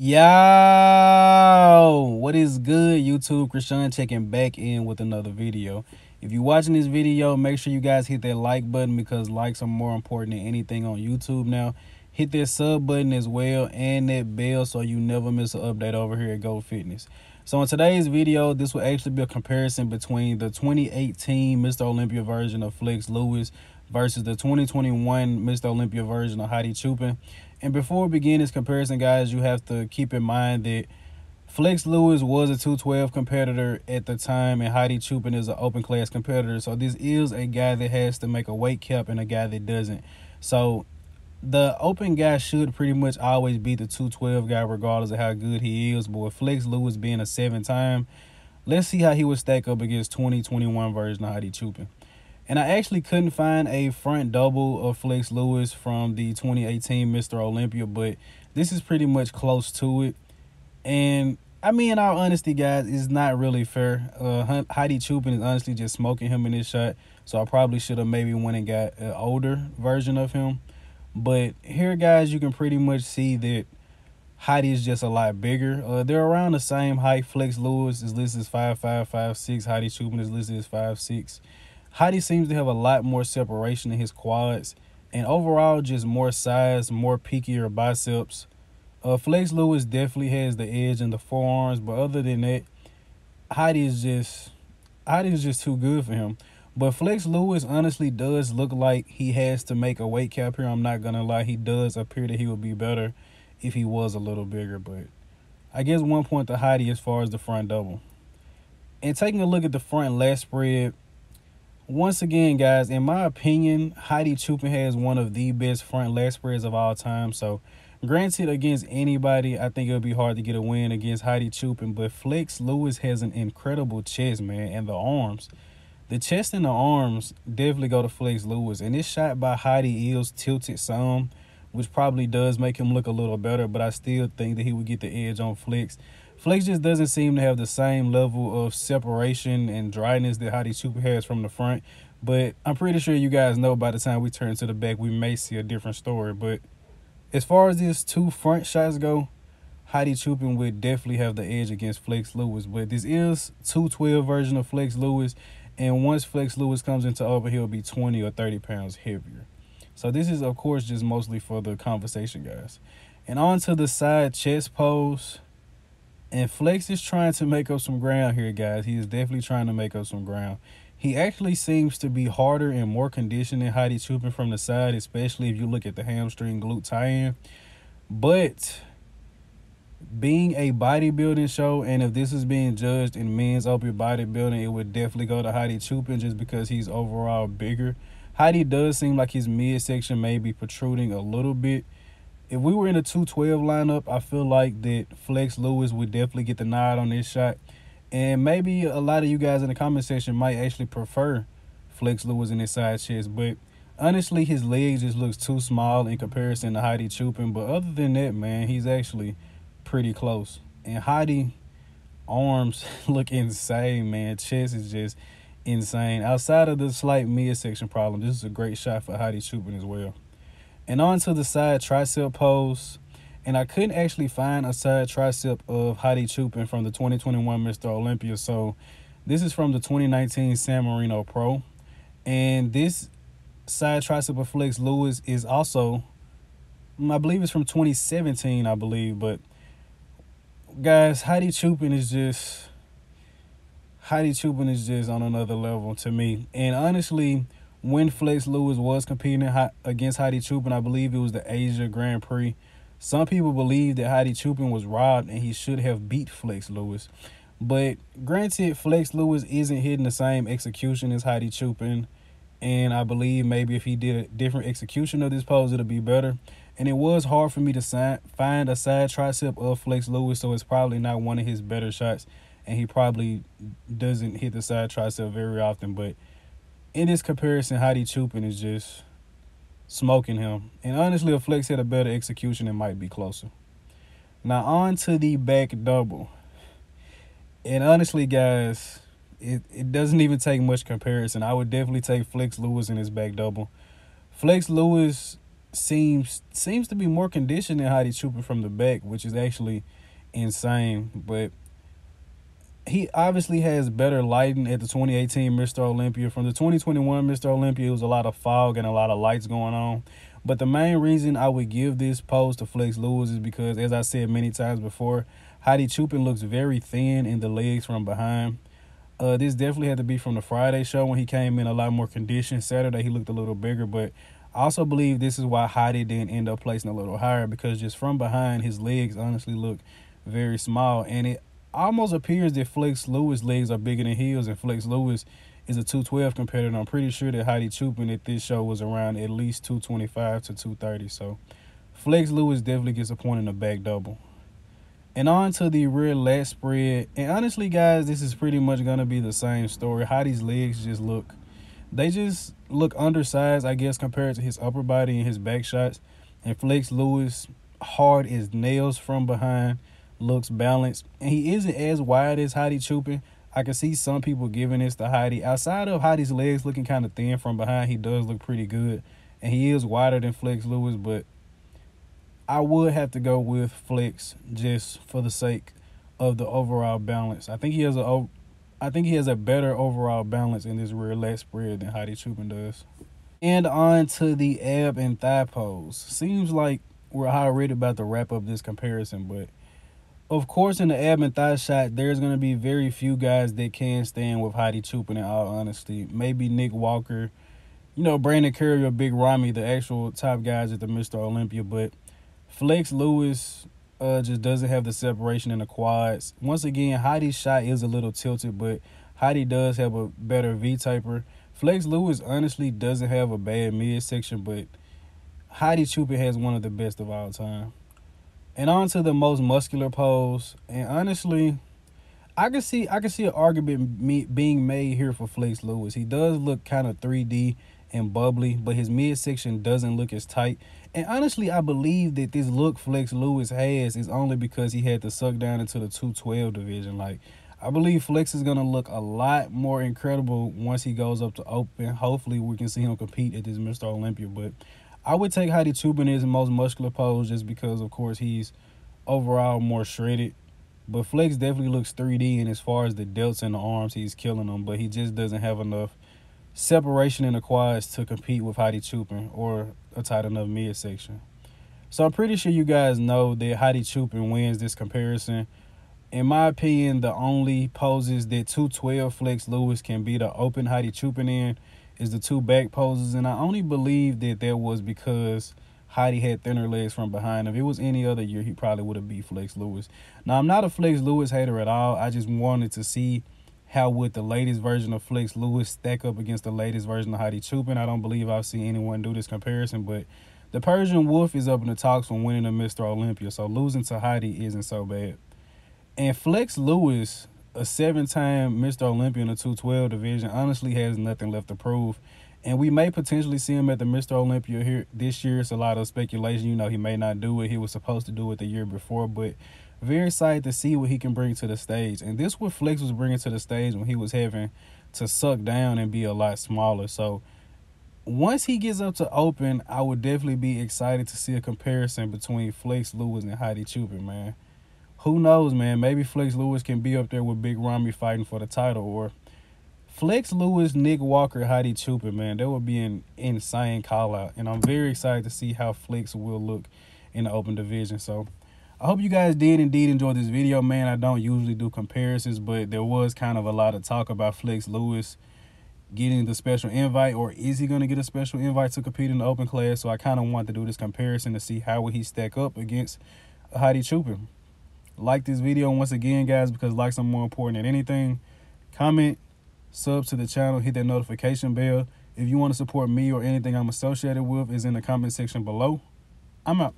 Yo, what is good, YouTube? Krishan checking back in with another video. If you're watching this video, make sure you guys hit that like button because likes are more important than anything on YouTube now. Hit that sub button as well and that bell so you never miss an update over here at Go Fitness. So in today's video, this will actually be a comparison between the 2018 Mr. Olympia version of Flex Lewis versus the 2021 Mr. Olympia version of Hadi Choopan. And before we begin this comparison, guys, you have to keep in mind that Flex Lewis was a 212 competitor at the time, and Hadi Choopan is an open class competitor. So this is a guy that has to make a weight cap and a guy that doesn't. So the open guy should pretty much always be the 212 guy, regardless of how good he is. But with Flex Lewis being a 7-time, let's see how he would stack up against 2021 version of Hadi Choopan. And I actually couldn't find a front double of Flex Lewis from the 2018 Mr. Olympia, but this is pretty much close to it. And I mean, in all honesty, guys, it's not really fair. Hadi Choopan is honestly just smoking him in this shot, so I probably should have maybe went and got an older version of him. But here, guys, you can pretty much see that Hadi is just a lot bigger. They're around the same height. Flex Lewis is listed as 5'5", 5'6". Hadi Choopan is listed as 5'6". Hadi seems to have a lot more separation in his quads and overall just more size, more peakier biceps. Flex Lewis definitely has the edge in the forearms, but other than that, Hadi is just too good for him. But Flex Lewis honestly does look like he has to make a weight cap here. I'm not gonna lie, he does appear that he would be better if he was a little bigger, but I guess 1 point to Hadi as far as the front double. And taking a look at the front lat spread, once again, guys, in my opinion, Hadi Choopan has one of the best front lat spreads of all time. So, granted, against anybody, I think it'll be hard to get a win against Hadi Choopan. But Flex Lewis has an incredible chest, man, and the arms. The chest and the arms definitely go to Flex Lewis. And this shot by Hadi is tilted some, which probably does make him look a little better. But I still think that he would get the edge on Flex. Flex just doesn't seem to have the same level of separation and dryness that Hadi Choopan has from the front. But I'm pretty sure you guys know by the time we turn to the back, we may see a different story. But as far as these two front shots go, Hadi Choopan would definitely have the edge against Flex Lewis. But this is 212 version of Flex Lewis. And once Flex Lewis comes into open, he'll be 20 or 30 pounds heavier. So this is, of course, just mostly for the conversation, guys. And on to the side chest pose. And Flex is trying to make up some ground here, guys. He is definitely trying to make up some ground. He actually seems to be harder and more conditioned than Hadi Choopan from the side, especially if you look at the hamstring glute tie-in. But being a bodybuilding show, and if this is being judged in men's open bodybuilding, it would definitely go to Hadi Choopan just because he's overall bigger. Hadi does seem like his midsection may be protruding a little bit. If we were in a 212 lineup, I feel like that Flex Lewis would definitely get the nod on this shot. And maybe a lot of you guys in the comment section might actually prefer Flex Lewis in his side chest. But honestly, his legs just looks too small in comparison to Hadi Choopan. But other than that, man, he's actually pretty close. And Hadi arms look insane, man. Chest is just insane. Outside of the slight midsection problem, this is a great shot for Hadi Choopan as well. And on to the side tricep pose. And I couldn't actually find a side tricep of Hadi Choopan from the 2021 Mr. Olympia. So this is from the 2019 San Marino Pro. And this side tricep of Flex Lewis is also, I believe it's from 2017, I believe. But guys, Hadi Choopan is just on another level to me. And honestly, when Flex Lewis was competing against Hadi Choopan, I believe it was the Asia Grand Prix, some people believe that Hadi Choopan was robbed and he should have beat Flex Lewis. But granted, Flex Lewis isn't hitting the same execution as Hadi Choopan. And I believe maybe if he did a different execution of this pose, it'll be better. And it was hard for me to find a side tricep of Flex Lewis, so it's probably not one of his better shots. And he probably doesn't hit the side tricep very often. But in this comparison, Hadi Choopan is just smoking him. And honestly, if Flex had a better execution, it might be closer. Now, on to the back double. And honestly, guys, it doesn't even take much comparison. I would definitely take Flex Lewis in his back double. Flex Lewis seems to be more conditioned than Hadi Choopan from the back, which is actually insane. But he obviously has better lighting at the 2018 Mr. Olympia. From the 2021 Mr. Olympia, it was a lot of fog and a lot of lights going on. But the main reason I would give this pose to Flex Lewis is because, as I said many times before, Hadi Choopan looks very thin in the legs from behind. This definitely had to be from the Friday show when he came in a lot more conditioned. Saturday, he looked a little bigger, but I also believe this is why Hadi didn't end up placing a little higher, because just from behind, his legs honestly look very small. And it almost appears that Flex Lewis' legs are bigger than his, and Flex Lewis is a 212 competitor. I'm pretty sure that Hadi Choopan at this show was around at least 225 to 230. So Flex Lewis definitely gets a point in the back double. And on to the rear lat spread. And honestly, guys, this is pretty much going to be the same story. Hadi's legs just look undersized, I guess, compared to his upper body and his back shots. And Flex Lewis, hard as nails from behind, looks balanced. And he isn't as wide as Hadi Choopan. I can see some people giving this to Hadi. Outside of Hadi's legs looking kind of thin from behind, he does look pretty good. And he is wider than Flex Lewis, but I would have to go with Flex just for the sake of the overall balance. I think he has a better overall balance in this rear lat spread than Hadi Choopan does. And on to the Ebb and Thigh Pose. Seems like we're already about to wrap up this comparison, but of course in the Ebb and Thigh shot, there's going to be very few guys that can stand with Hadi Choopan, in all honesty. Maybe Nick Walker, Brandon Curry or Big Ramy, the actual top guys at the Mr. Olympia, but Flex Lewis just doesn't have the separation in the quads. Once again, Hadi's shot is a little tilted, but Hadi does have a better V-taper. Flex Lewis honestly doesn't have a bad midsection, but Hadi Choopan has one of the best of all time. And on to the most muscular pose. And honestly, I can see an argument being made here for Flex Lewis. He does look kind of 3D and bubbly, but his midsection doesn't look as tight. And honestly, I believe that this look Flex Lewis has is only because he had to suck down into the 212 division. Like, I believe Flex is going to look a lot more incredible once he goes up to open. Hopefully, we can see him compete at this Mr. Olympia. But I would take Hadi Choopan as the most muscular pose just because, of course, he's overall more shredded. But Flex definitely looks 3D, and as far as the delts and the arms, he's killing them. But he just doesn't have enough separation in the quads to compete with Hadi Choopan or a tight enough midsection. So I'm pretty sure you guys know that Hadi Choopan wins this comparison. In my opinion, the only poses that 212 Flex Lewis can beat the open Hadi Choopan in is the two back poses, and I only believe that was because Hadi had thinner legs from behind. If it was any other year, he probably would have beat Flex Lewis. Now, I'm not a Flex Lewis hater at all. I just wanted to see how would the latest version of Flex Lewis stack up against the latest version of Hadi Choopan. I don't believe I've seen anyone do this comparison, but the Persian Wolf is up in the talks from winning the Mr. Olympia, so losing to Hadi isn't so bad. And Flex Lewis, a 7-time Mr. Olympia in the 212 division, honestly has nothing left to prove. And we may potentially see him at the Mr. Olympia here this year. It's a lot of speculation. He may not do it. He was supposed to do it the year before, but very excited to see what he can bring to the stage. And this what Flex was bringing to the stage when he was having to suck down and be a lot smaller. So once he gets up to open, I would definitely be excited to see a comparison between Flex Lewis and Hadi Choopan, man. Who knows, man? Maybe Flex Lewis can be up there with Big Ramy fighting for the title, or Flex Lewis, Nick Walker, Hadi Choopan, man. That would be an insane call-out. And I'm very excited to see how Flex will look in the open division. So I hope you guys did indeed enjoy this video, man. I don't usually do comparisons, but there was kind of a lot of talk about Flex Lewis getting the special invite, or is he going to get a special invite to compete in the open class? So I kind of want to do this comparison to see how would he stack up against Hadi Choopan. Like this video once again, guys, because likes are more important than anything. Comment, sub to the channel, hit that notification bell. If you want to support me or anything I'm associated with, is in the comment section below. I'm out.